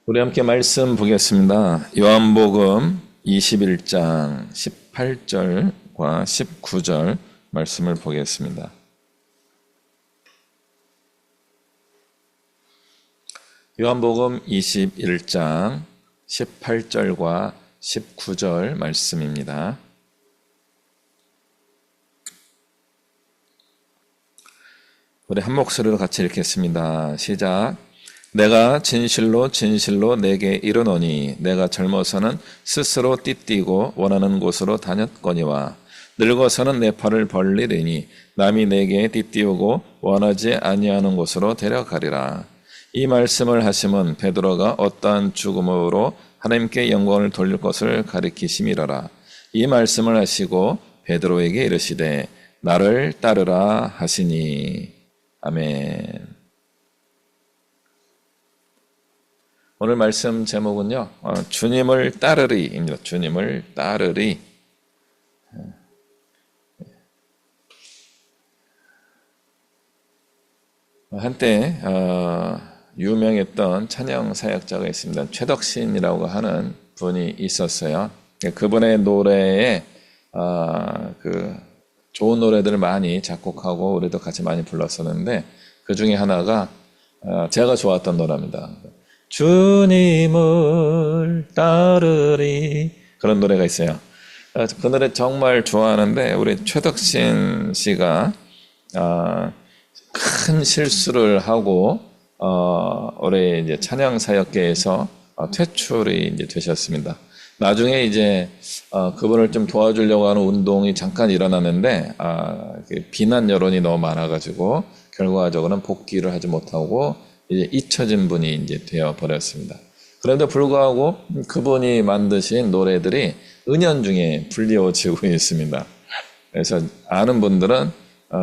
우리 함께 말씀 보겠습니다. 요한복음 21장 18절과 19절 말씀을 보겠습니다. 요한복음 21장 18절과 19절 말씀입니다. 우리 한 목소리로 같이 읽겠습니다. 시작. 내가 진실로 진실로 내게 이르노니 내가 젊어서는 스스로 띠띠고 원하는 곳으로 다녔거니와 늙어서는 내 팔을 벌리리니 남이 내게 띠띠우고 원하지 아니하는 곳으로 데려가리라. 이 말씀을 하심은 베드로가 어떠한 죽음으로 하나님께 영광을 돌릴 것을 가리키심이라라. 이 말씀을 하시고 베드로에게 이르시되 나를 따르라 하시니. 아멘. 오늘 말씀 제목은요, 주님을 따르리입니다. 주님을 따르리. 한때 유명했던 찬양 사역자가 있습니다. 최덕신이라고 하는 분이 있었어요. 그분의 노래에 좋은 노래들을 많이 작곡하고 우리도 같이 많이 불렀었는데 그 중에 하나가 제가 좋았던 노래입니다. 주님을 따르리, 그런 노래가 있어요. 그 노래 정말 좋아하는데 우리 최덕신 씨가 큰 실수를 하고 올해 이제 찬양 사역계에서 퇴출이 이제 되셨습니다. 나중에 이제 그분을 좀 도와주려고 하는 운동이 잠깐 일어났는데 비난 여론이 너무 많아가지고 결과적으로는 복귀를 하지 못하고 이제 잊혀진 분이 이제 되어 버렸습니다. 그런데 불구하고 그분이 만드신 노래들이 은연중에 불리워지고 있습니다. 그래서 아는 분들은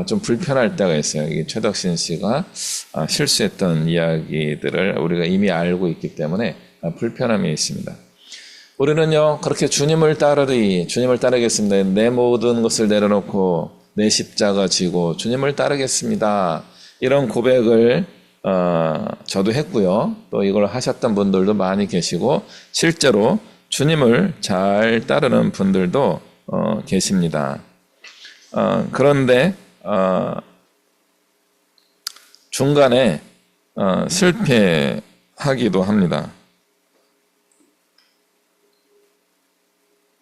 좀 불편할 때가 있어요. 이게 최덕신 씨가 실수했던 이야기들을 우리가 이미 알고 있기 때문에 불편함이 있습니다. 우리는요, 그렇게 주님을 따르리, 주님을 따르겠습니다. 내 모든 것을 내려놓고 내 십자가 지고 주님을 따르겠습니다. 이런 고백을 저도 했고요. 또 이걸 하셨던 분들도 많이 계시고 실제로 주님을 잘 따르는 분들도 계십니다. 그런데 중간에 실패하기도 합니다.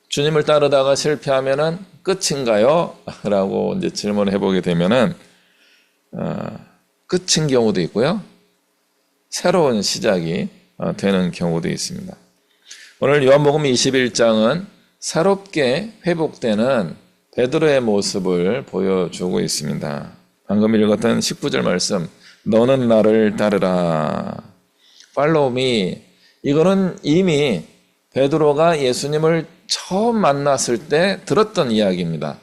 주님을 따르다가 실패하면은 끝인가요? 라고 이제 질문을 해보게 되면은 끝인 경우도 있고요. 새로운 시작이 되는 경우도 있습니다. 오늘 요한복음 21장은 새롭게 회복되는 베드로의 모습을 보여주고 있습니다. 방금 읽었던 19절 말씀, 너는 나를 따르라. Follow me. 이거는 이미 베드로가 예수님을 처음 만났을 때 들었던 이야기입니다.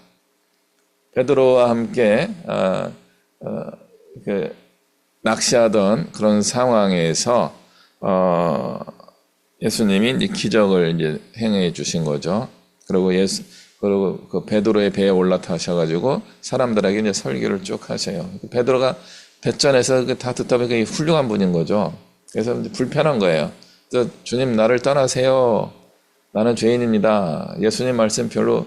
베드로와 함께 낚시하던 그런 상황에서 예수님이 이제 기적을 이제 행해 주신 거죠. 그리고 그 베드로의 배에 올라타셔가지고 사람들에게 이제 설교를 쭉 하세요. 베드로가 배전에서 다 듣다 보니까 훌륭한 분인 거죠. 그래서 이제 불편한 거예요. 그래서 주님 나를 떠나세요. 나는 죄인입니다. 예수님 말씀 별로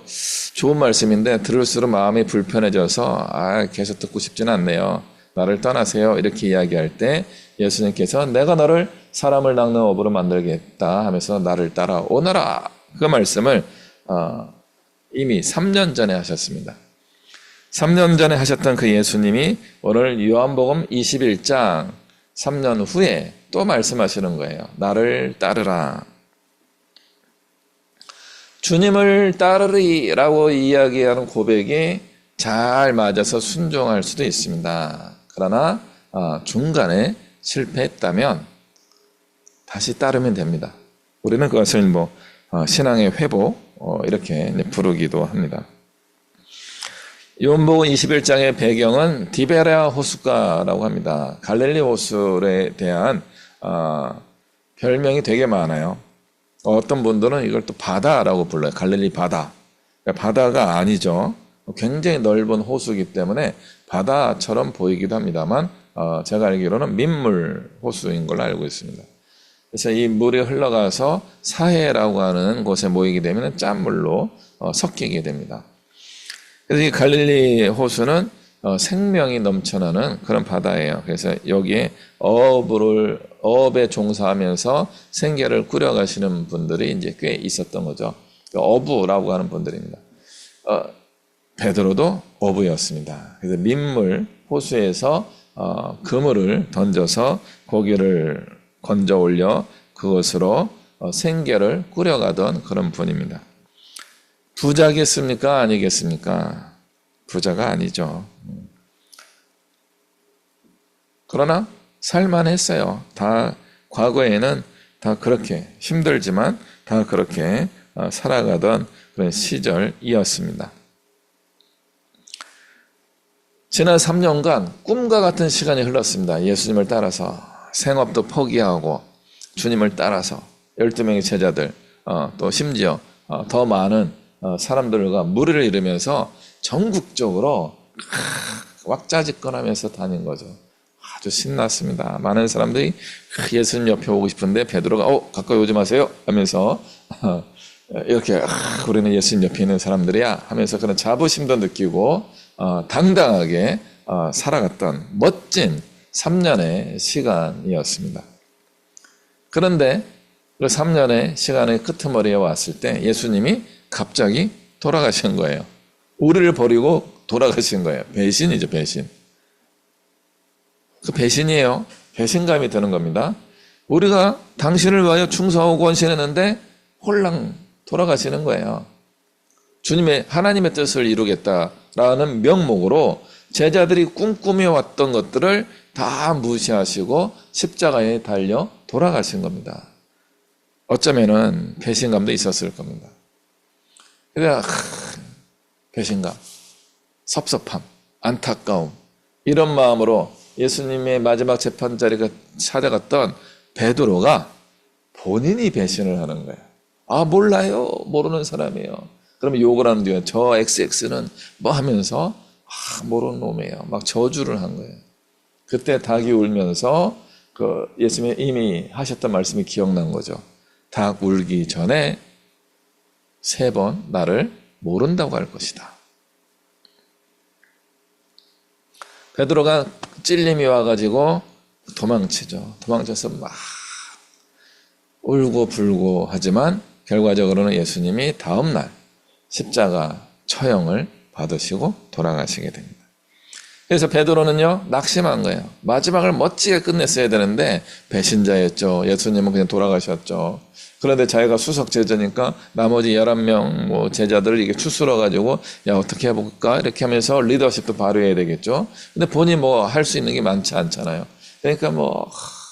좋은 말씀인데 들을수록 마음이 불편해져서 계속 듣고 싶지는 않네요. 나를 떠나세요. 이렇게 이야기할 때 예수님께서 내가 너를 사람을 낚는 업으로 만들겠다 하면서 나를 따라오너라. 그 말씀을 이미 3년 전에 하셨습니다. 3년 전에 하셨던 그 예수님이 오늘 요한복음 21장 3년 후에 또 말씀하시는 거예요. 나를 따르라. 주님을 따르리라고 이야기하는 고백이 잘 맞아서 순종할 수도 있습니다. 그러나 중간에 실패했다면 다시 따르면 됩니다. 우리는 그것을 신앙의 회복 이렇게 부르기도 합니다. 요한복음 21장의 배경은 디베랴 호숫가라고 합니다. 갈릴리 호수에 대한 별명이 되게 많아요. 어떤 분들은 이걸 또 바다라고 불러요. 갈릴리 바다. 바다가 아니죠. 굉장히 넓은 호수이기 때문에 바다처럼 보이기도 합니다만 제가 알기로는 민물 호수인 걸로 알고 있습니다. 그래서 이 물이 흘러가서 사해라고 하는 곳에 모이게 되면 짠물로 섞이게 됩니다. 그래서 이 갈릴리 호수는 생명이 넘쳐나는 그런 바다예요. 그래서 여기에 어업에 종사하면서 생계를 꾸려가시는 분들이 이제 꽤 있었던 거죠. 어부라고 하는 분들입니다. 베드로도 어부였습니다. 그래서 민물 호수에서 그물을 던져서 고기를 건져 올려 그것으로 생계를 꾸려가던 그런 분입니다. 부자겠습니까? 아니겠습니까? 부자가 아니죠. 그러나 살만했어요. 다 과거에는 다 그렇게 힘들지만 다 그렇게 살아가던 그런 시절이었습니다. 지난 3년간 꿈과 같은 시간이 흘렀습니다. 예수님을 따라서 생업도 포기하고 주님을 따라서 12명의 제자들, 또 심지어 더 많은 사람들과 무리를 이루면서 전국적으로 왁자지껄하면서 다닌 거죠. 아주 신났습니다. 많은 사람들이 예수님 옆에 오고 싶은데 베드로가 가까이 오지 마세요 하면서 이렇게 우리는 예수님 옆에 있는 사람들이야 하면서 그런 자부심도 느끼고 당당하게 살아갔던 멋진 3년의 시간이었습니다. 그런데 그 3년의 시간의 끄트머리에 왔을 때 예수님이 갑자기 돌아가신 거예요. 우리를 버리고 돌아가신 거예요. 배신이죠, 배신. 그 배신이에요. 배신감이 드는 겁니다. 우리가 당신을 위하여 충성하고 권신했는데 홀랑 돌아가시는 거예요. 주님의 하나님의 뜻을 이루겠다라는 명목으로 제자들이 꿈꾸며 왔던 것들을 다 무시하시고 십자가에 달려 돌아가신 겁니다. 어쩌면은 배신감도 있었을 겁니다. 그러니까 배신감, 섭섭함, 안타까움 이런 마음으로 예수님의 마지막 재판 자리가 찾아갔던 베드로가 본인이 배신을 하는 거예요. 몰라요. 모르는 사람이에요. 그러면 욕을 하는 뒤에 저 XX는 뭐 하면서 모르는 놈이에요. 막 저주를 한 거예요. 그때 닭이 울면서 그 예수님이 이미 하셨던 말씀이 기억난 거죠. 닭 울기 전에 3번 나를 모른다고 할 것이다. 베드로가 찔림이 와가지고 도망치죠. 도망쳐서 막 울고 불고 하지만 결과적으로는 예수님이 다음날 십자가 처형을 받으시고 돌아가시게 됩니다. 그래서 베드로는요 낙심한 거예요. 마지막을 멋지게 끝냈어야 되는데 배신자였죠. 예수님은 그냥 돌아가셨죠. 그런데 자기가 수석 제자니까 나머지 11명 제자들을 이게 추스러 가지고 야 어떻게 해볼까 이렇게 하면서 리더십도 발휘해야 되겠죠. 근데 본인이 뭐 할 수 있는 게 많지 않잖아요. 그러니까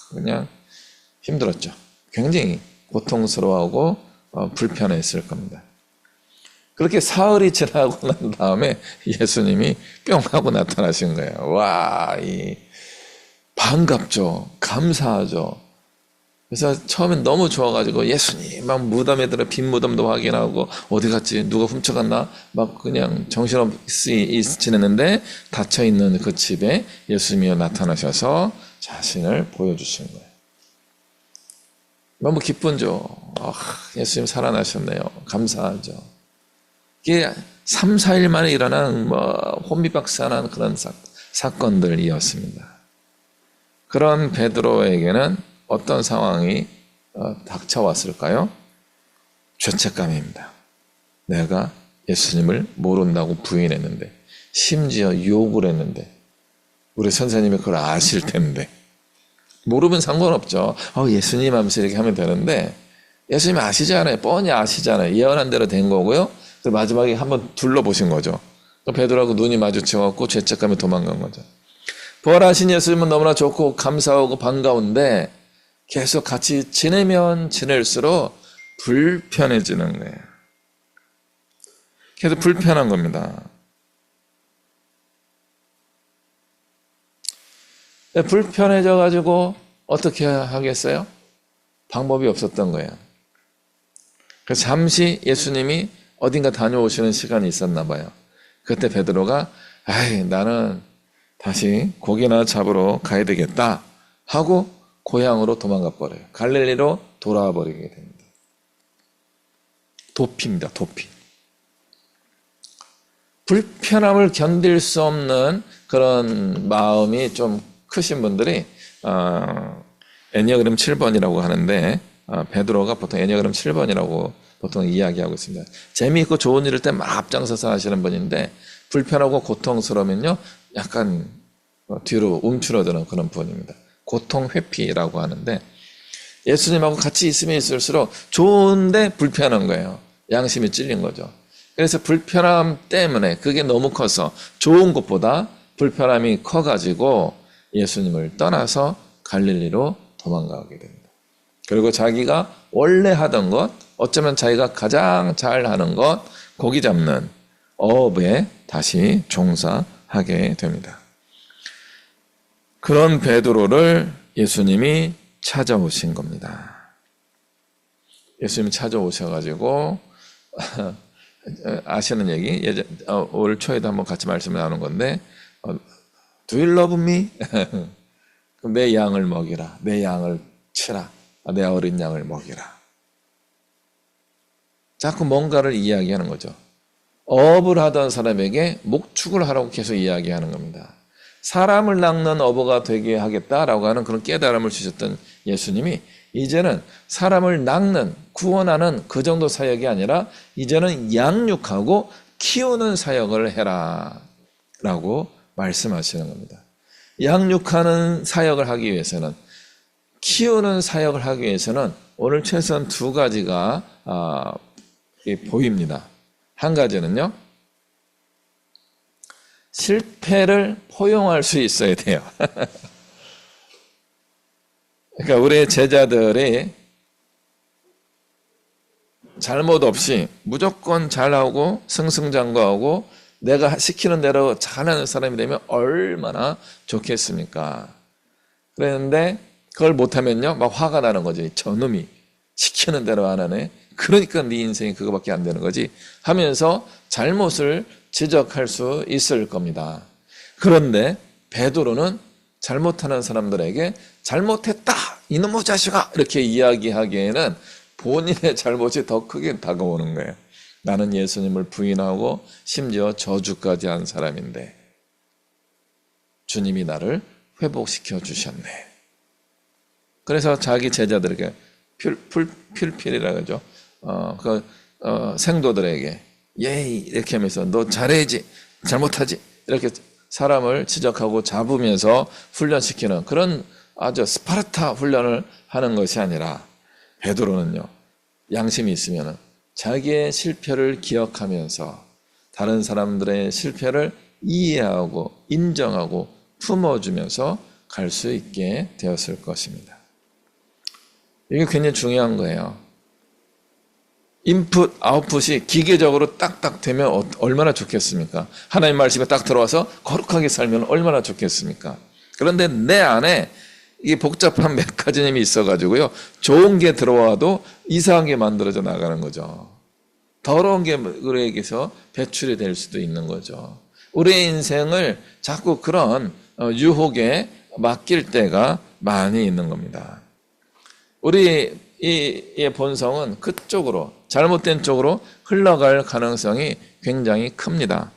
그냥 힘들었죠. 굉장히 고통스러워하고 불편했을 겁니다. 그렇게 사흘이 지나고 난 다음에 예수님이 뿅 하고 나타나신 거예요. 와, 반갑죠. 감사하죠. 그래서 처음엔 너무 좋아가지고 예수님 막 무덤에 들어 빈 무덤도 확인하고 어디 갔지? 누가 훔쳐갔나? 막 그냥 정신없이 지냈는데 닫혀있는 그 집에 예수님이 나타나셔서 자신을 보여주신 거예요. 너무 기쁘죠. 예수님 살아나셨네요. 감사하죠. 이게 3, 4일 만에 일어난 혼미박산한 그런 사건들이었습니다. 그런 베드로에게는 어떤 상황이 닥쳐왔을까요? 죄책감입니다. 내가 예수님을 모른다고 부인했는데 심지어 욕을 했는데 우리 선생님이 그걸 아실 텐데 모르면 상관없죠. 예수님 하면서 이렇게 하면 되는데 예수님이 아시잖아요. 뻔히 아시잖아요. 예언한 대로 된 거고요. 마지막에 한번 둘러보신 거죠. 베드로하고 눈이 마주쳐갖고 죄책감에 도망간 거죠. 부활하신 예수님은 너무나 좋고 감사하고 반가운데 계속 같이 지내면 지낼수록 불편해지는 거예요. 계속 불편한 겁니다. 불편해져가지고 어떻게 하겠어요? 방법이 없었던 거예요. 그래서 잠시 예수님이 어딘가 다녀오시는 시간이 있었나 봐요. 그때 베드로가 나는 다시 고기나 잡으러 가야 되겠다 하고 고향으로 도망가 버려요. 갈릴리로 돌아와 버리게 됩니다. 도피입니다. 도피. 불편함을 견딜 수 없는 그런 마음이 좀 크신 분들이 애니어그램 7번이라고 하는데 베드로가 보통 애니어그램 7번이라고 보통 이야기하고 있습니다. 재미있고 좋은 일일 때 막 앞장서서 하시는 분인데 불편하고 고통스러우면요 약간 뒤로 움츠러드는 그런 분입니다. 고통회피라고 하는데 예수님하고 같이 있으면 있을수록 좋은데 불편한 거예요. 양심이 찔린 거죠. 그래서 불편함 때문에 그게 너무 커서 좋은 것보다 불편함이 커가지고 예수님을 떠나서 갈릴리로 도망가게 됩니다. 그리고 자기가 원래 하던 것, 어쩌면 자기가 가장 잘하는 것, 고기 잡는 어업에 다시 종사하게 됩니다. 그런 베드로를 예수님이 찾아오신 겁니다. 예수님이 찾아오셔가지고 아시는 얘기, 올 초에도 한번 같이 말씀을 나눈 건데 Do you love me? 내 양을 먹이라. 내 양을 치라. 내 어린 양을 먹이라. 자꾸 뭔가를 이야기하는 거죠. 어업을 하던 사람에게 목축을 하라고 계속 이야기하는 겁니다. 사람을 낚는 어부가 되게 하겠다라고 하는 그런 깨달음을 주셨던 예수님이 이제는 사람을 낚는, 구원하는 그 정도 사역이 아니라 이제는 양육하고 키우는 사역을 해라 라고 말씀하시는 겁니다. 양육하는 사역을 하기 위해서는, 키우는 사역을 하기 위해서는 오늘 최소한 두 가지가 보입니다. 한 가지는요, 실패를 포용할 수 있어야 돼요. 그러니까 우리 제자들이 잘못 없이 무조건 잘하고 승승장구하고 내가 시키는 대로 잘하는 사람이 되면 얼마나 좋겠습니까? 그랬는데 그걸 못하면요 막 화가 나는 거지. 저놈이 시키는 대로 안 하네. 그러니까 네 인생이 그거밖에 안 되는 거지 하면서 잘못을 지적할 수 있을 겁니다. 그런데 베드로는 잘못하는 사람들에게 잘못했다 이놈의 자식아 이렇게 이야기하기에는 본인의 잘못이 더 크게 다가오는 거예요. 나는 예수님을 부인하고 심지어 저주까지 한 사람인데 주님이 나를 회복시켜 주셨네. 그래서 자기 제자들에게 필필이라 그러죠. 생도들에게 예이 이렇게 하면서 너 잘해야지 잘못하지 이렇게 사람을 지적하고 잡으면서 훈련시키는 그런 아주 스파르타 훈련을 하는 것이 아니라 베드로는요 양심이 있으면 자기의 실패를 기억하면서 다른 사람들의 실패를 이해하고 인정하고 품어주면서 갈 수 있게 되었을 것입니다. 이게 굉장히 중요한 거예요. 인풋, 아웃풋이 기계적으로 딱딱 되면 얼마나 좋겠습니까? 하나님 말씀에 딱 들어와서 거룩하게 살면 얼마나 좋겠습니까? 그런데 내 안에 이 복잡한 메커니즘이 있어가지고요. 좋은 게 들어와도 이상한 게 만들어져 나가는 거죠. 더러운 게 우리에게서 배출이 될 수도 있는 거죠. 우리의 인생을 자꾸 그런 유혹에 맡길 때가 많이 있는 겁니다. 우리 이 본성은 그쪽으로 잘못된 쪽으로 흘러갈 가능성이 굉장히 큽니다.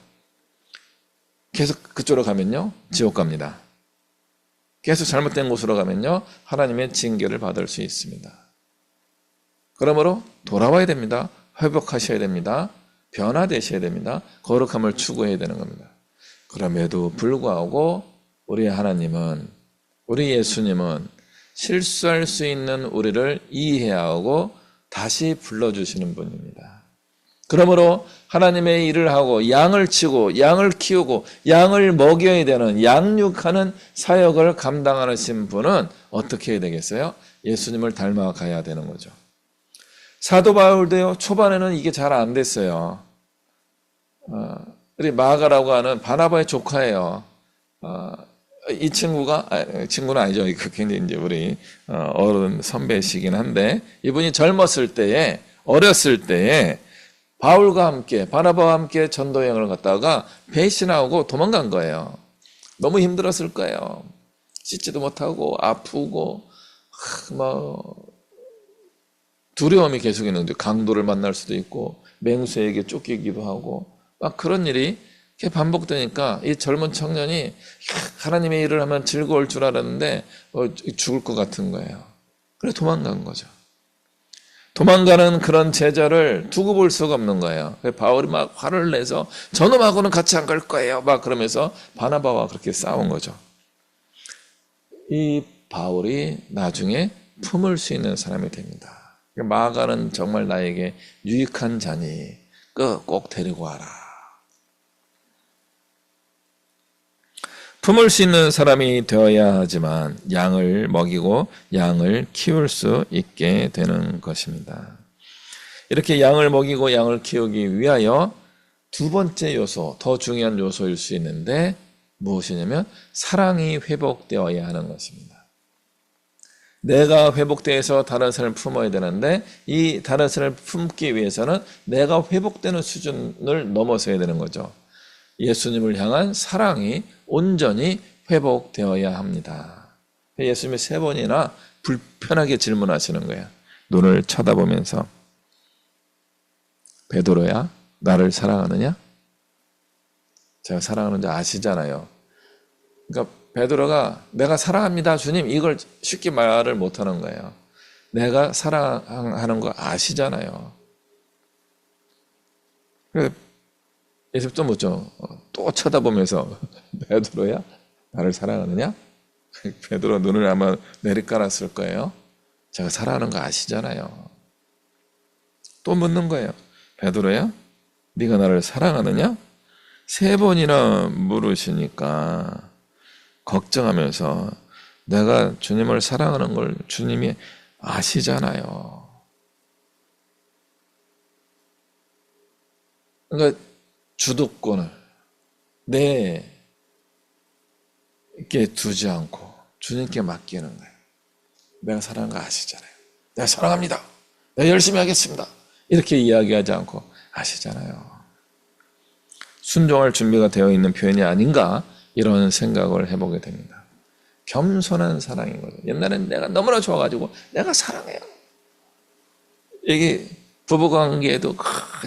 계속 그쪽으로 가면요 지옥 갑니다. 계속 잘못된 곳으로 가면요 하나님의 징계를 받을 수 있습니다. 그러므로 돌아와야 됩니다. 회복하셔야 됩니다. 변화되셔야 됩니다. 거룩함을 추구해야 되는 겁니다. 그럼에도 불구하고 우리 하나님은, 우리 예수님은 실수할 수 있는 우리를 이해하고 다시 불러주시는 분입니다. 그러므로 하나님의 일을 하고 양을 치고 양을 키우고 양을 먹여야 되는 양육하는 사역을 감당하신 분은 어떻게 해야 되겠어요? 예수님을 닮아가야 되는 거죠. 사도 바울도요 초반에는 이게 잘 안 됐어요. 우리 마가라고 하는 바나바의 조카예요. 이 친구는 아니죠. 굉장히 이제 우리 어른 선배시긴 한데 이분이 젊었을 때에, 어렸을 때에 바울과 함께, 바나바와 함께 전도여행을 갔다가 배신하고 도망간 거예요. 너무 힘들었을 거예요. 씻지도 못하고 아프고 막 두려움이 계속 있는데 강도를 만날 수도 있고 맹수에게 쫓기기도 하고 막 그런 일이 이렇게 반복되니까 이 젊은 청년이 하나님의 일을 하면 즐거울 줄 알았는데 죽을 것 같은 거예요. 그래서 도망간 거죠. 도망가는 그런 제자를 두고 볼 수가 없는 거예요. 바울이 막 화를 내서 저놈하고는 같이 안 갈 거예요. 막 그러면서 바나바와 그렇게 싸운 거죠. 이 바울이 나중에 품을 수 있는 사람이 됩니다. 마가는 정말 나에게 유익한 자니 꼭 데리고 와라. 품을 수 있는 사람이 되어야 하지만 양을 먹이고 양을 키울 수 있게 되는 것입니다. 이렇게 양을 먹이고 양을 키우기 위하여 두 번째 요소, 더 중요한 요소일 수 있는데 무엇이냐면 사랑이 회복되어야 하는 것입니다. 내가 회복되어서 다른 사람을 품어야 되는데 이 다른 사람을 품기 위해서는 내가 회복되는 수준을 넘어서야 되는 거죠. 예수님을 향한 사랑이 온전히 회복되어야 합니다. 예수님이 3번이나 불편하게 질문하시는 거예요. 눈을 쳐다보면서 베드로야, 나를 사랑하느냐? 제가 사랑하는 줄 아시잖아요. 그러니까 베드로가 내가 사랑합니다 주님 이걸 쉽게 말을 못하는 거예요. 내가 사랑하는 거 아시잖아요. 예수 또 묻죠. 또 쳐다보면서 베드로야? 나를 사랑하느냐? 베드로 눈을 아마 내리깔았을 거예요. 제가 사랑하는 거 아시잖아요. 또 묻는 거예요. 베드로야? 네가 나를 사랑하느냐? 3번이나 물으시니까 걱정하면서 내가 주님을 사랑하는 걸 주님이 아시잖아요. 그러니까 주도권을 내게 두지 않고 주님께 맡기는 거예요. 내가 사랑하는 거 아시잖아요. 내가 사랑합니다. 내가 열심히 하겠습니다. 이렇게 이야기하지 않고 아시잖아요. 순종할 준비가 되어 있는 표현이 아닌가 이런 생각을 해보게 됩니다. 겸손한 사랑인 거죠. 옛날엔 내가 너무나 좋아가지고 내가 사랑해요. 이게 부부관계에도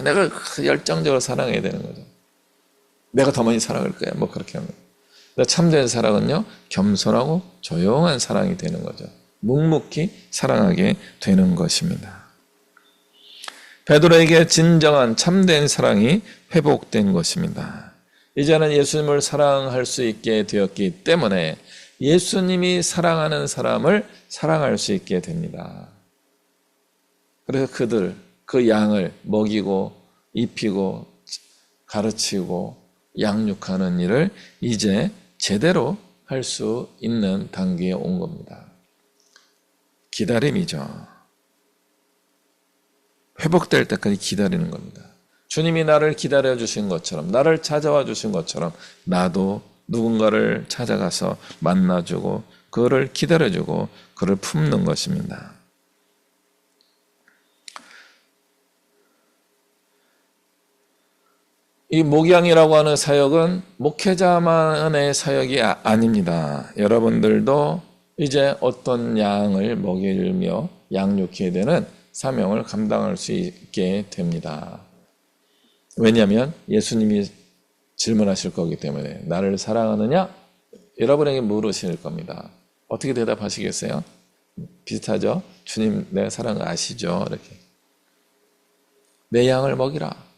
내가 열정적으로 사랑해야 되는 거죠. 내가 더 많이 사랑할 거야. 뭐 그렇게 하는 거예요. 참된 사랑은요, 겸손하고 조용한 사랑이 되는 거죠. 묵묵히 사랑하게 되는 것입니다. 베드로에게 진정한 참된 사랑이 회복된 것입니다. 이제는 예수님을 사랑할 수 있게 되었기 때문에 예수님이 사랑하는 사람을 사랑할 수 있게 됩니다. 그래서 그 양을 먹이고 입히고 가르치고 양육하는 일을 이제 제대로 할 수 있는 단계에 온 겁니다. 기다림이죠. 회복될 때까지 기다리는 겁니다. 주님이 나를 기다려 주신 것처럼, 나를 찾아와 주신 것처럼 나도 누군가를 찾아가서 만나주고 그를 기다려주고 그를 품는 것입니다. 이 목양이라고 하는 사역은 목회자만의 사역이 아닙니다. 여러분들도 이제 어떤 양을 먹이며 양육해야 되는 사명을 감당할 수 있게 됩니다. 왜냐하면 예수님이 질문하실 거기 때문에 나를 사랑하느냐? 여러분에게 물으실 겁니다. 어떻게 대답하시겠어요? 비슷하죠? 주님 내 사랑 아시죠? 이렇게 내 양을 먹이라.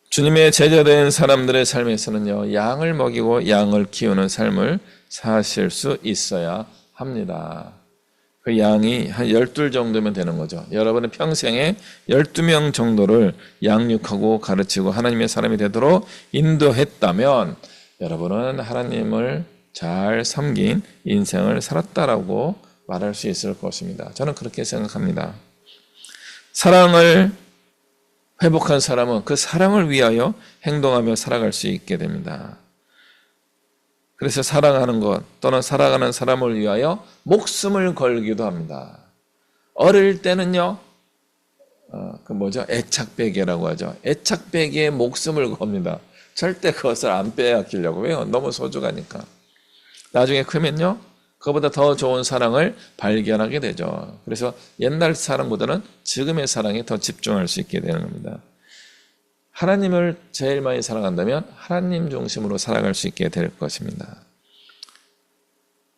주님의 제자된 사람들의 삶에서는요, 양을 먹이고 양을 키우는 삶을 사실 수 있어야 합니다. 그 양이 한 12 정도면 되는 거죠. 여러분의 평생에 12명 정도를 양육하고 가르치고 하나님의 사람이 되도록 인도했다면 여러분은 하나님을 잘 섬긴 인생을 살았다라고 말할 수 있을 것입니다. 저는 그렇게 생각합니다. 사랑을 회복한 사람은 그 사랑을 위하여 행동하며 살아갈 수 있게 됩니다. 그래서 사랑하는 것 또는 살아가는 사람을 위하여 목숨을 걸기도 합니다. 어릴 때는요, 애착베개라고 하죠. 애착베개에 목숨을 겁니다. 절대 그것을 안 빼앗기려고. 왜요? 너무 소중하니까. 나중에 크면요, 그보다 더 좋은 사랑을 발견하게 되죠. 그래서 옛날 사랑보다는 지금의 사랑에 더 집중할 수 있게 되는 겁니다. 하나님을 제일 많이 사랑한다면 하나님 중심으로 살아갈 수 있게 될 것입니다.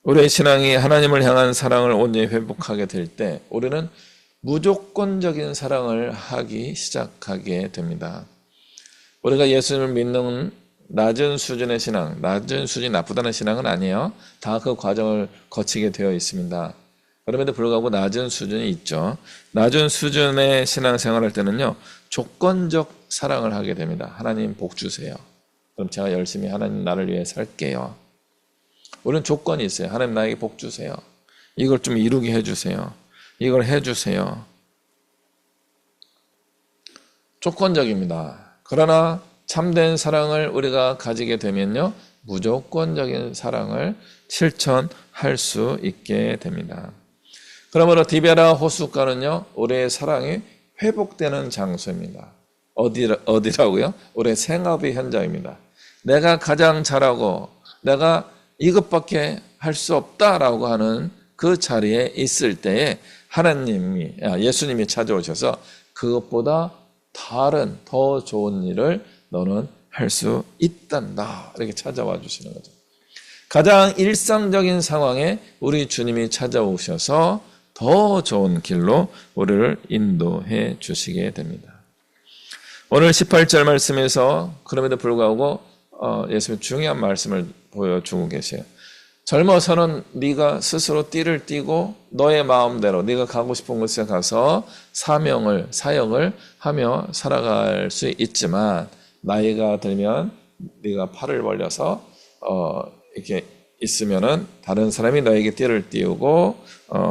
우리의 신앙이 하나님을 향한 사랑을 온전히 회복하게 될 때 우리는 무조건적인 사랑을 하기 시작하게 됩니다. 우리가 예수님을 믿는 낮은 수준의 신앙, 낮은 수준이 나쁘다는 신앙은 아니에요. 다 그 과정을 거치게 되어 있습니다. 그럼에도 불구하고 낮은 수준이 있죠. 낮은 수준의 신앙생활할 때는요, 조건적 사랑을 하게 됩니다. 하나님 복 주세요. 그럼 제가 열심히 하나님 나를 위해 살게요. 우리는 조건이 있어요. 하나님 나에게 복 주세요. 이걸 좀 이루게 해주세요. 이걸 해주세요. 조건적입니다. 그러나 참된 사랑을 우리가 가지게 되면요, 무조건적인 사랑을 실천할 수 있게 됩니다. 그러므로 디베라 호숫가는요, 우리의 사랑이 회복되는 장소입니다. 어디라고요? 우리의 생업의 현장입니다. 내가 가장 잘하고 내가 이것밖에 할 수 없다라고 하는 그 자리에 있을 때에 예수님이 찾아오셔서 그것보다 다른 더 좋은 일을 너는 할 수 있단다, 이렇게 찾아와 주시는 거죠. 가장 일상적인 상황에 우리 주님이 찾아오셔서 더 좋은 길로 우리를 인도해 주시게 됩니다. 오늘 18절 말씀에서 그럼에도 불구하고 예수님 중요한 말씀을 보여주고 계세요. 젊어서는 네가 스스로 띠를 띠고 너의 마음대로 네가 가고 싶은 곳에 가서 사역을 하며 살아갈 수 있지만, 나이가 들면 네가 팔을 벌려서 이렇게 있으면은 다른 사람이 너에게 띠를 띄우고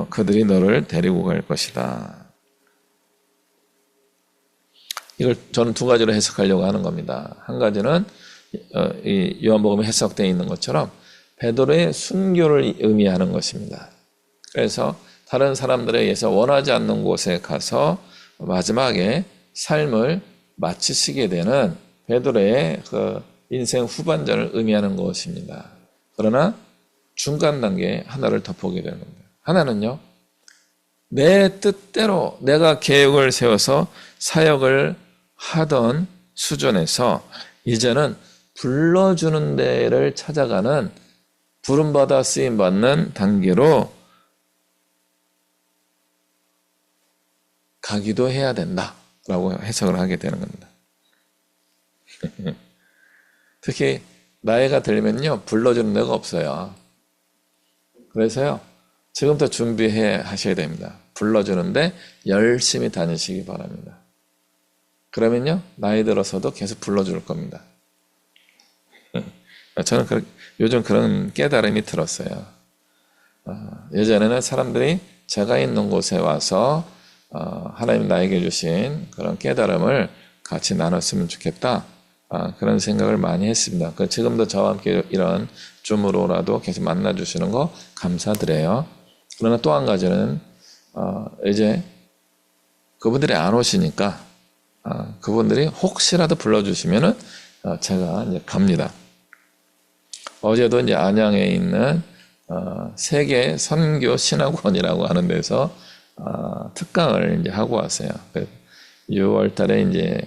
그들이 너를 데리고 갈 것이다. 이걸 저는 두 가지로 해석하려고 하는 겁니다. 한 가지는 이 요한복음에 해석되어 있는 것처럼 베드로의 순교를 의미하는 것입니다. 그래서 다른 사람들에 의해서 원하지 않는 곳에 가서 마지막에 삶을 마치시게 되는 베드로의 그 인생 후반전을 의미하는 것입니다. 그러나 중간 단계에 하나를 더 보게 되는 겁니다. 하나는요, 내 뜻대로 내가 계획을 세워서 사역을 하던 수준에서 이제는 불러주는 데를 찾아가는, 부름받아 쓰임받는 단계로 가기도 해야 된다라고 해석을 하게 되는 겁니다. 특히 나이가 들면요, 불러주는 데가 없어요. 그래서요, 지금부터 준비해 하셔야 됩니다. 불러주는데 열심히 다니시기 바랍니다. 그러면요, 나이 들어서도 계속 불러줄 겁니다. 저는 요즘 그런 깨달음이 들었어요. 예전에는 사람들이 제가 있는 곳에 와서 하나님 나에게 주신 그런 깨달음을 같이 나눴으면 좋겠다, 그런 생각을 많이 했습니다. 지금도 저와 함께 이런 줌으로라도 계속 만나주시는 거 감사드려요. 그러나 또 한 가지는 이제 그분들이 안 오시니까 그분들이 혹시라도 불러주시면은 제가 이제 갑니다. 어제도 이제 안양에 있는 세계 선교 신학원이라고 하는 데서 특강을 이제 하고 왔어요. 6월 달에 이제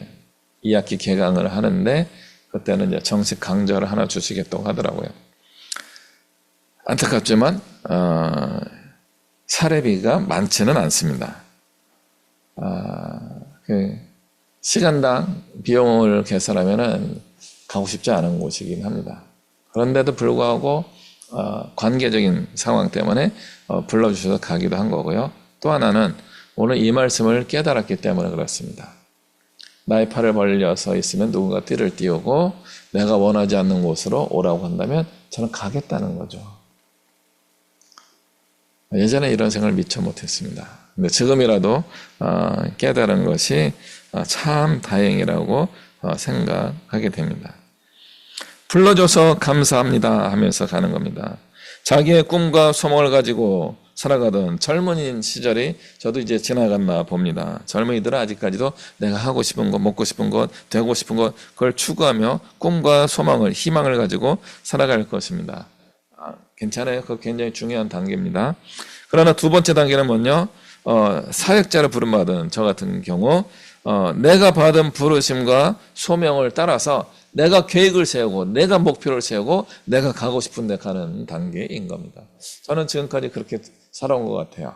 2학기 개강을 하는데 그때는 이제 정식 강좌를 하나 주시겠다고 하더라고요. 안타깝지만 사례비가 많지는 않습니다. 시간당 비용을 계산하면은 가고 싶지 않은 곳이긴 합니다. 그런데도 불구하고 관계적인 상황 때문에 불러주셔서 가기도 한 거고요. 또 하나는 오늘 이 말씀을 깨달았기 때문에 그렇습니다. 나의 팔을 벌려서 있으면 누군가 띠를 띄우고 내가 원하지 않는 곳으로 오라고 한다면 저는 가겠다는 거죠. 예전에 이런 생각을 미처 못했습니다. 근데 지금이라도 깨달은 것이 참 다행이라고 생각하게 됩니다. 불러줘서 감사합니다 하면서 가는 겁니다. 자기의 꿈과 소망을 가지고 살아가던 젊은이인 시절이 저도 이제 지나갔나 봅니다. 젊은이들은 아직까지도 내가 하고 싶은 것, 먹고 싶은 것, 되고 싶은 것, 그걸 추구하며 꿈과 소망을, 희망을 가지고 살아갈 것입니다. 괜찮아요. 그거 굉장히 중요한 단계입니다. 그러나 두 번째 단계는 뭐냐? 사역자를 부름받은 저 같은 경우 내가 받은 부르심과 소명을 따라서 내가 계획을 세우고 내가 목표를 세우고 내가 가고 싶은 데 가는 단계인 겁니다. 저는 지금까지 그렇게 살아온 것 같아요.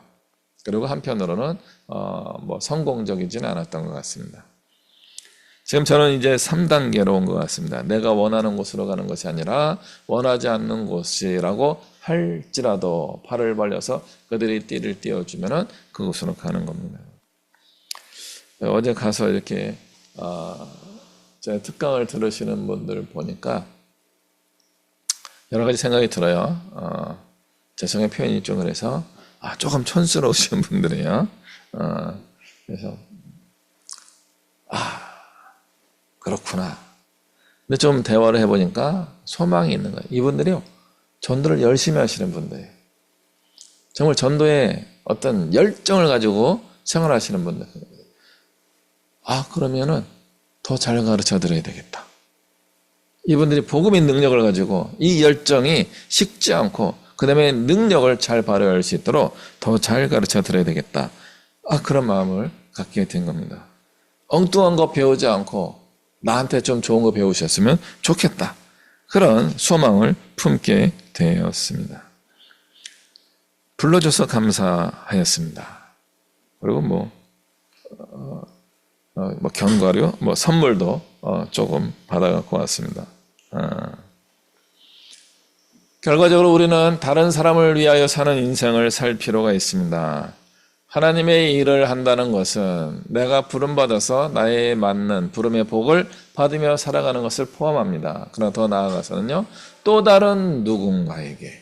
그리고 한편으로는 성공적이지는 않았던 것 같습니다. 지금 저는 이제 3단계로 온 것 같습니다. 내가 원하는 곳으로 가는 것이 아니라 원하지 않는 곳이라고 할지라도 팔을 벌려서 그들이 띠를 띄워주면은 그곳으로 가는 겁니다. 어제 가서 이렇게 제 특강을 들으시는 분들 보니까 여러 가지 생각이 들어요. 죄송해요, 표현이 좀 그래서 조금 촌스러우신 분들이에요. 그래서 그렇구나. 근데 좀 대화를 해보니까 소망이 있는 거예요. 이분들이요, 전도를 열심히 하시는 분들이에요. 정말 전도에 어떤 열정을 가지고 생활하시는 분들. 그러면은 더 잘 가르쳐 드려야 되겠다. 이분들이 복음의 능력을 가지고 이 열정이 식지 않고 그 다음에 능력을 잘 발휘할 수 있도록 더 잘 가르쳐 드려야 되겠다. 그런 마음을 갖게 된 겁니다. 엉뚱한 거 배우지 않고 나한테 좀 좋은 거 배우셨으면 좋겠다. 그런 소망을 품게 되었습니다. 불러줘서 감사하였습니다. 그리고 견과류, 선물도 조금 받아갖고 왔습니다. 결과적으로 우리는 다른 사람을 위하여 사는 인생을 살 필요가 있습니다. 하나님의 일을 한다는 것은 내가 부름받아서 나에 맞는 부름의 복을 받으며 살아가는 것을 포함합니다. 그러나 더 나아가서는요, 또 다른 누군가에게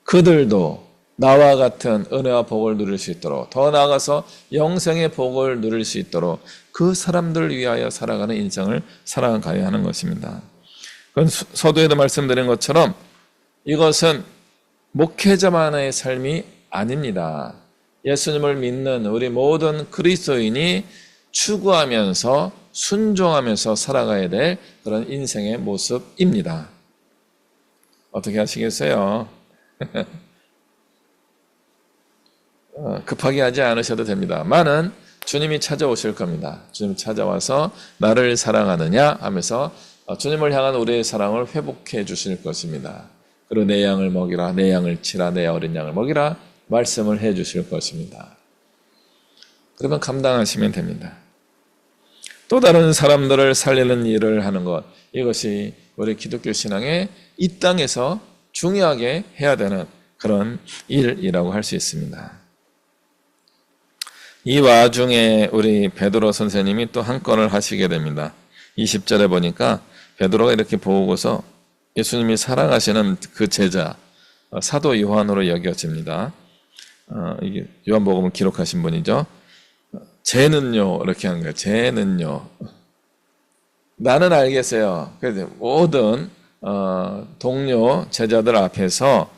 그들도 나와 같은 은혜와 복을 누릴 수 있도록, 더 나아가서 영생의 복을 누릴 수 있도록 그 사람들을 위하여 살아가는 인생을 살아가야 하는 것입니다. 그건 서두에도 말씀드린 것처럼 이것은 목회자만의 삶이 아닙니다. 예수님을 믿는 우리 모든 그리스도인이 추구하면서 순종하면서 살아가야 될 그런 인생의 모습입니다. 어떻게 하시겠어요? 급하게 하지 않으셔도 됩니다. 많은 주님이 찾아오실 겁니다. 주님 찾아와서 나를 사랑하느냐 하면서 주님을 향한 우리의 사랑을 회복해 주실 것입니다. 그리고 내 양을 먹이라, 내 양을 치라, 내 어린 양을 먹이라 말씀을 해 주실 것입니다. 그러면 감당하시면 됩니다. 또 다른 사람들을 살리는 일을 하는 것, 이것이 우리 기독교 신앙의 이 땅에서 중요하게 해야 되는 그런 일이라고 할 수 있습니다. 이 와중에 우리 베드로 선생님이 또 한 건을 하시게 됩니다. 20절에 보니까 베드로가 이렇게 보고서 예수님이 사랑하시는 그 제자 사도 요한으로 여겨집니다. 이게 요한복음을 기록하신 분이죠. 쟤는요, 이렇게 하는 거예요. 쟤는요. 나는 알겠어요. 그래서 모든 동료 제자들 앞에서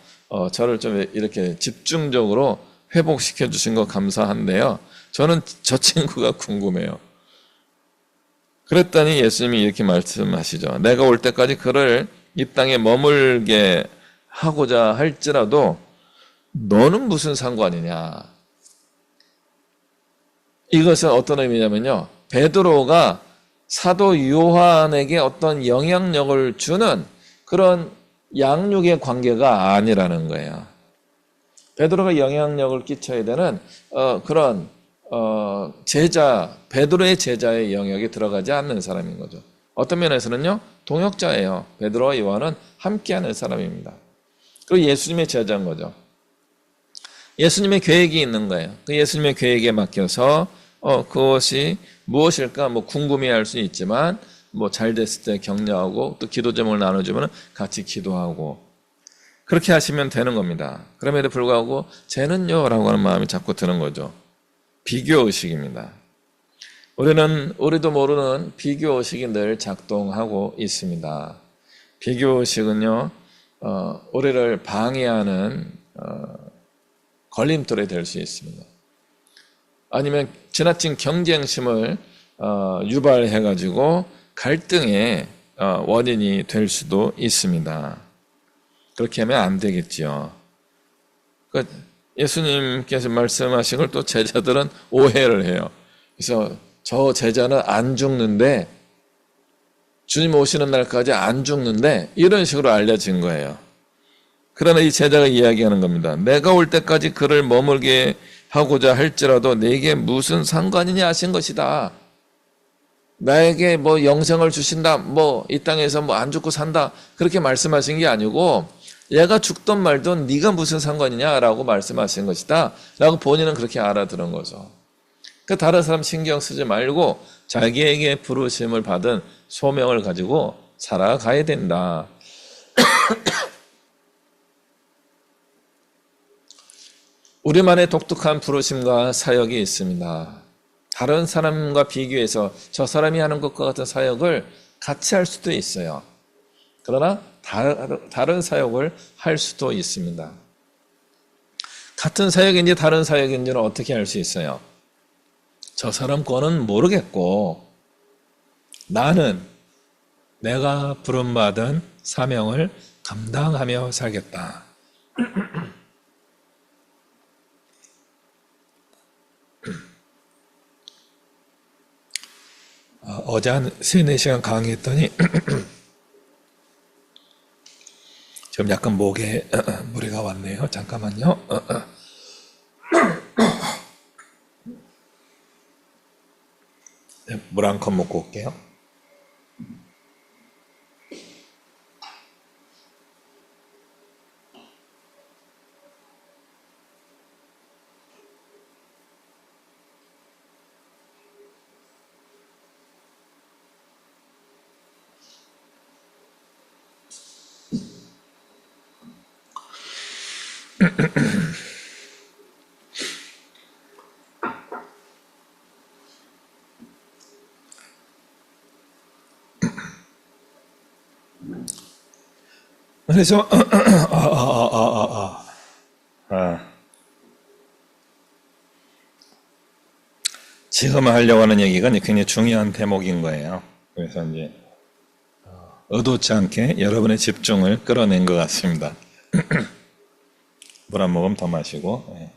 저를 좀 이렇게 집중적으로 회복시켜 주신 거 감사한데요. 저는 저 친구가 궁금해요. 그랬더니 예수님이 이렇게 말씀하시죠. 내가 올 때까지 그를 이 땅에 머물게 하고자 할지라도 너는 무슨 상관이냐. 이것은 어떤 의미냐면요, 베드로가 사도 요한에게 어떤 영향력을 주는 그런 양육의 관계가 아니라는 거예요. 베드로가 영향력을 끼쳐야 되는 그런 제자, 베드로의 제자의 영역에 들어가지 않는 사람인 거죠. 어떤 면에서는요, 동역자예요. 베드로와 요한은 함께하는 사람입니다. 그리고 예수님의 제자인 거죠. 예수님의 계획이 있는 거예요. 그 예수님의 계획에 맡겨서 그것이 무엇일까 궁금해할 수 있지만 잘 됐을 때 격려하고 또 기도 제목을 나눠주면 같이 기도하고 그렇게 하시면 되는 겁니다. 그럼에도 불구하고 쟤는요 라고 하는 마음이 자꾸 드는 거죠. 비교의식입니다. 우리도 모르는 비교의식이 늘 작동하고 있습니다. 비교의식은요, 우리를 방해하는 걸림돌이 될 수 있습니다. 아니면 지나친 경쟁심을 유발해가지고 갈등의 원인이 될 수도 있습니다. 그렇게 하면 안 되겠지요. 예수님께서 말씀하신 걸 또 제자들은 오해를 해요. 그래서 저 제자는 안 죽는데, 주님 오시는 날까지 안 죽는데, 이런 식으로 알려진 거예요. 그러나 이 제자가 이야기하는 겁니다. 내가 올 때까지 그를 머물게 하고자 할지라도 내게 무슨 상관이냐 하신 것이다. 나에게 뭐 영생을 주신다, 뭐 이 땅에서 뭐 안 죽고 산다, 그렇게 말씀하신 게 아니고, 얘가 죽던 말던 네가 무슨 상관이냐라고 말씀하신 것이다 라고 본인은 그렇게 알아들은 거죠. 그 다른 사람 신경 쓰지 말고 자기에게 부르심을 받은 소명을 가지고 살아가야 된다. 우리만의 독특한 부르심과 사역이 있습니다. 다른 사람과 비교해서 저 사람이 하는 것과 같은 사역을 같이 할 수도 있어요. 그러나 다른 사역을 할 수도 있습니다. 같은 사역인지 다른 사역인지는 어떻게 알 수 있어요? 저 사람 거는 모르겠고 나는 내가 부름받은 사명을 감당하며 살겠다. 어제 한 3-4시간 강의했더니 지금 약간 목에 무리가 왔네요. 잠깐만요. 물 한 컵 먹고 올게요. 그래서 지금 하려고 하는 얘기가 굉장히 중요한 대목인 거예요. 그래서 이제 의도치 않게 여러분의 집중을 끌어낸 것 같습니다. 물 한 모금 더 마시고.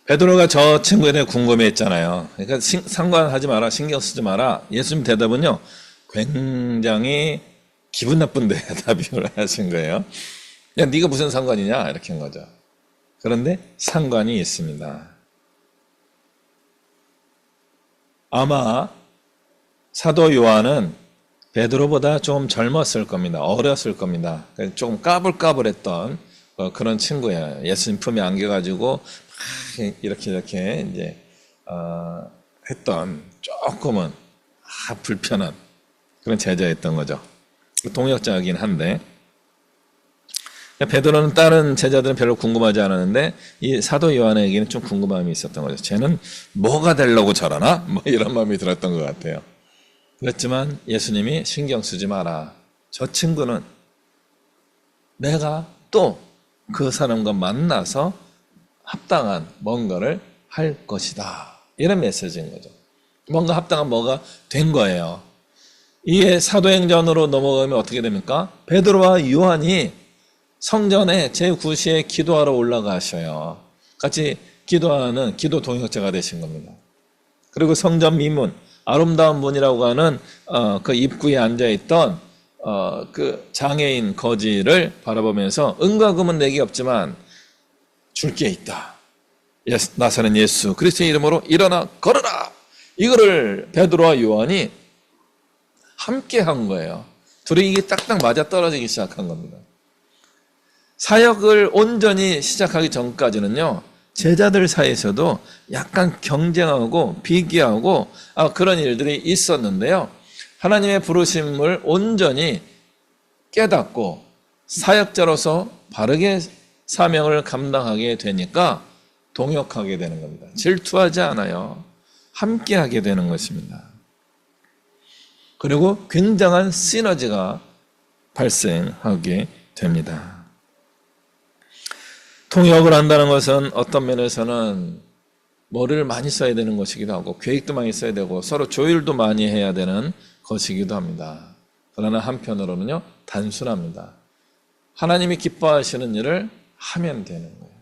베드로가 저 친구에 대해 궁금해했잖아요. 그러니까 상관하지 마라, 신경 쓰지 마라. 예수님 대답은요, 굉장히 기분 나쁜 대답을 하신 거예요. 야, 네가 무슨 상관이냐? 이렇게 한 거죠. 그런데 상관이 있습니다. 아마 사도 요한은 베드로보다 좀 젊었을 겁니다. 어렸을 겁니다. 조금 까불까불했던 그런 친구예요. 예수님 품에 안겨가지고 이렇게 이제 했던 조금은 불편한 그런 제자였던 거죠. 동역자이긴 한데 베드로는 다른 제자들은 별로 궁금하지 않았는데 이 사도 요한에게는 좀 궁금함이 있었던 거죠. 쟤는 뭐가 되려고 저러나? 뭐 이런 마음이 들었던 것 같아요. 그렇지만 예수님이 신경 쓰지 마라. 저 친구는 내가 또 그 사람과 만나서 합당한 뭔가를 할 것이다. 이런 메시지인 거죠. 뭔가 합당한 뭐가 된 거예요. 이게 사도행전으로 넘어가면 어떻게 됩니까? 베드로와 요한이 성전에 제9시에 기도하러 올라가셔요. 같이 기도하는 기도 동역자가 되신 겁니다. 그리고 성전 미문, 아름다운 문이라고 하는 그 입구에 앉아있던 그 장애인 거지를 바라보면서 은과 금은 내게 없지만 줄 게 있다. 나사렛 예수 그리스도의 이름으로 일어나 걸어라. 이거를 베드로와 요한이 함께 한 거예요. 둘이 이게 딱딱 맞아 떨어지기 시작한 겁니다. 사역을 온전히 시작하기 전까지는요, 제자들 사이에서도 약간 경쟁하고 비교하고 그런 일들이 있었는데요. 하나님의 부르심을 온전히 깨닫고 사역자로서 바르게 사명을 감당하게 되니까 동역하게 되는 겁니다. 질투하지 않아요. 함께하게 되는 것입니다. 그리고 굉장한 시너지가 발생하게 됩니다. 통역을 한다는 것은 어떤 면에서는 머리를 많이 써야 되는 것이기도 하고 계획도 많이 써야 되고 서로 조율도 많이 해야 되는 것이기도 합니다. 그러나 한편으로는요, 단순합니다. 하나님이 기뻐하시는 일을 하면 되는 거예요.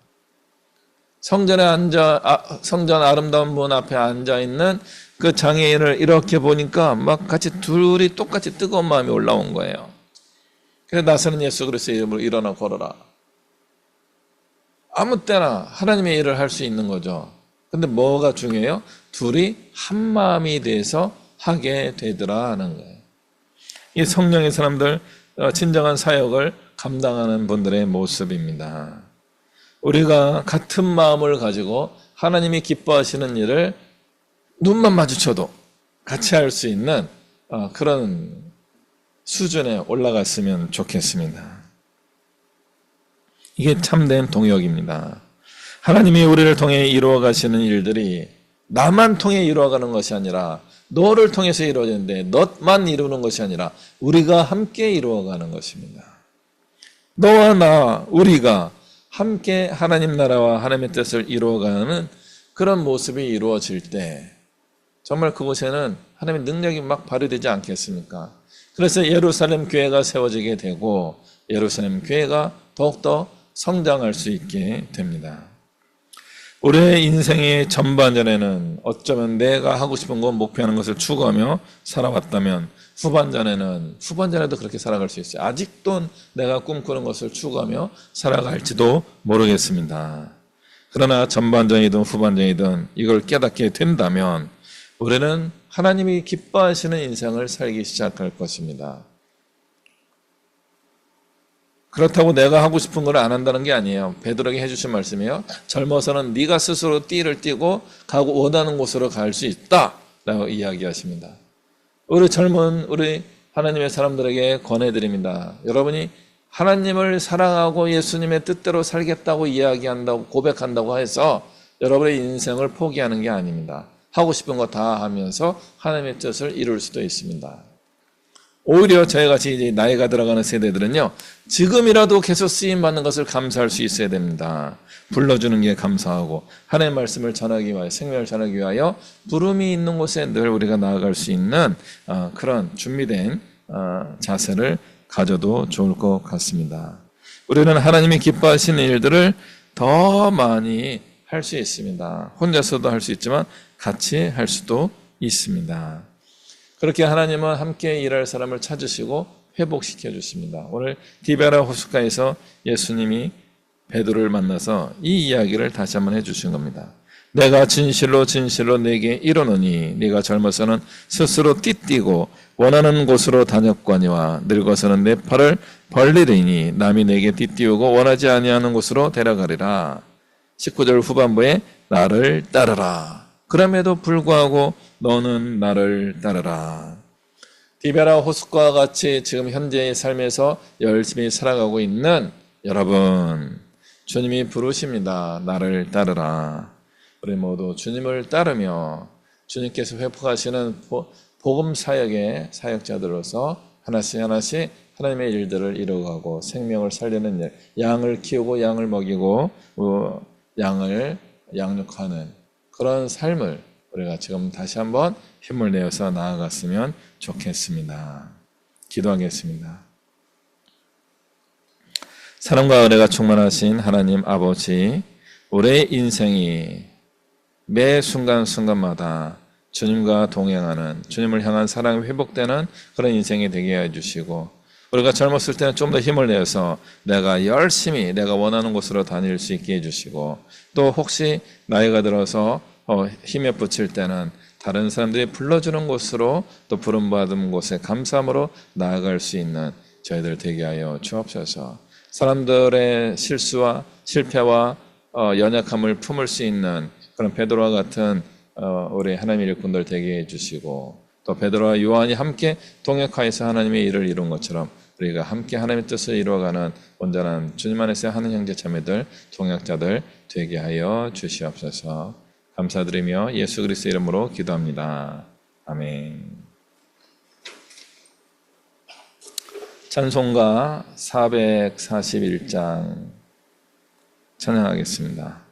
성전 아름다운 문 앞에 앉아 있는 그 장애인을 이렇게 보니까 막 같이 둘이 똑같이 뜨거운 마음이 올라온 거예요. 그래서 나서는 예수 그리스도의 이름으로 일어나 걸어라. 아무 때나 하나님의 일을 할 수 있는 거죠. 근데 뭐가 중요해요? 둘이 한 마음이 돼서 하게 되더라 하는 거예요. 이 성령의 사람들, 진정한 사역을 감당하는 분들의 모습입니다. 우리가 같은 마음을 가지고 하나님이 기뻐하시는 일을 눈만 마주쳐도 같이 할 수 있는 그런 수준에 올라갔으면 좋겠습니다. 이게 참된 동역입니다. 하나님이 우리를 통해 이루어 가시는 일들이 나만 통해 이루어가는 것이 아니라 너를 통해서 이루어지는데 너만 이루는 것이 아니라 우리가 함께 이루어가는 것입니다. 너와 나, 우리가 함께 하나님 나라와 하나님의 뜻을 이루어가는 그런 모습이 이루어질 때 정말 그곳에는 하나님의 능력이 막 발휘되지 않겠습니까? 그래서 예루살렘 교회가 세워지게 되고 예루살렘 교회가 더욱더 성장할 수 있게 됩니다. 우리의 인생의 전반전에는 어쩌면 내가 하고 싶은 것, 목표하는 것을 추구하며 살아왔다면 후반전에도 그렇게 살아갈 수 있어요. 아직도 내가 꿈꾸는 것을 추구하며 살아갈지도 모르겠습니다. 그러나 전반전이든 후반전이든 이걸 깨닫게 된다면 우리는 하나님이 기뻐하시는 인생을 살기 시작할 것입니다. 그렇다고 내가 하고 싶은 걸 안 한다는 게 아니에요. 베드로에게 해주신 말씀이에요. 젊어서는 네가 스스로 띠를 띠고 가고 원하는 곳으로 갈 수 있다라고 이야기하십니다. 우리 하나님의 사람들에게 권해드립니다. 여러분이 하나님을 사랑하고 예수님의 뜻대로 살겠다고 이야기한다고 고백한다고 해서 여러분의 인생을 포기하는 게 아닙니다. 하고 싶은 거 다 하면서 하나님의 뜻을 이룰 수도 있습니다. 오히려 저희같이 이제 나이가 들어가는 세대들은요, 지금이라도 계속 쓰임받는 것을 감사할 수 있어야 됩니다. 불러주는 게 감사하고 하나님의 말씀을 전하기 위하여, 생명을 전하기 위하여 부름이 있는 곳에 늘 우리가 나아갈 수 있는 그런 준비된 자세를 가져도 좋을 것 같습니다. 우리는 하나님이 기뻐하시는 일들을 더 많이 할 수 있습니다. 혼자서도 할 수 있지만 같이 할 수도 있습니다. 그렇게 하나님은 함께 일할 사람을 찾으시고 회복시켜 주십니다. 오늘 디베라 호숫가에서 예수님이 베드로를 만나서 이 이야기를 다시 한번 해주신 겁니다. 내가 진실로 진실로 내게 이르노니 네가 젊어서는 스스로 띠띠고 원하는 곳으로 다녔거니와 늙어서는 내 팔을 벌리리니 남이 내게 띠띠우고 원하지 아니하는 곳으로 데려가리라. 19절 후반부에 나를 따르라. 그럼에도 불구하고 너는 나를 따르라. 디베라 호숫가와 같이 지금 현재의 삶에서 열심히 살아가고 있는 여러분, 주님이 부르십니다. 나를 따르라. 우리 모두 주님을 따르며 주님께서 회복하시는 복음 사역의 사역자들로서 하나씩 하나씩 하나님의 일들을 이루어가고 생명을 살리는 일, 양을 키우고 양을 먹이고 양을 양육하는 그런 삶을 우리가 지금 다시 한번 힘을 내어서 나아갔으면 좋겠습니다. 기도하겠습니다. 사랑과 은혜가 충만하신 하나님 아버지, 우리의 인생이 매 순간순간마다 주님과 동행하는, 주님을 향한 사랑이 회복되는 그런 인생이 되게 해주시고, 우리가 젊었을 때는 좀 더 힘을 내서 내가 열심히 내가 원하는 곳으로 다닐 수 있게 해주시고, 또 혹시 나이가 들어서 힘에 부칠 때는 다른 사람들이 불러주는 곳으로 또 부름받은 곳에 감사함으로 나아갈 수 있는 저희들 되게 하여 주옵소서. 사람들의 실수와 실패와 연약함을 품을 수 있는 그런 베드로와 같은 우리 하나님의 일꾼들 되게 해주시고, 또 베드로와 요한이 함께 동역하여서 하나님의 일을 이룬 것처럼 우리가 함께 하나님의 뜻을 이루어가는 온전한 주님 안에서 하는 형제 자매들, 동역자들 되게 하여 주시옵소서. 감사드리며 예수 그리스도 이름으로 기도합니다. 아멘. 찬송가 441장 찬양하겠습니다.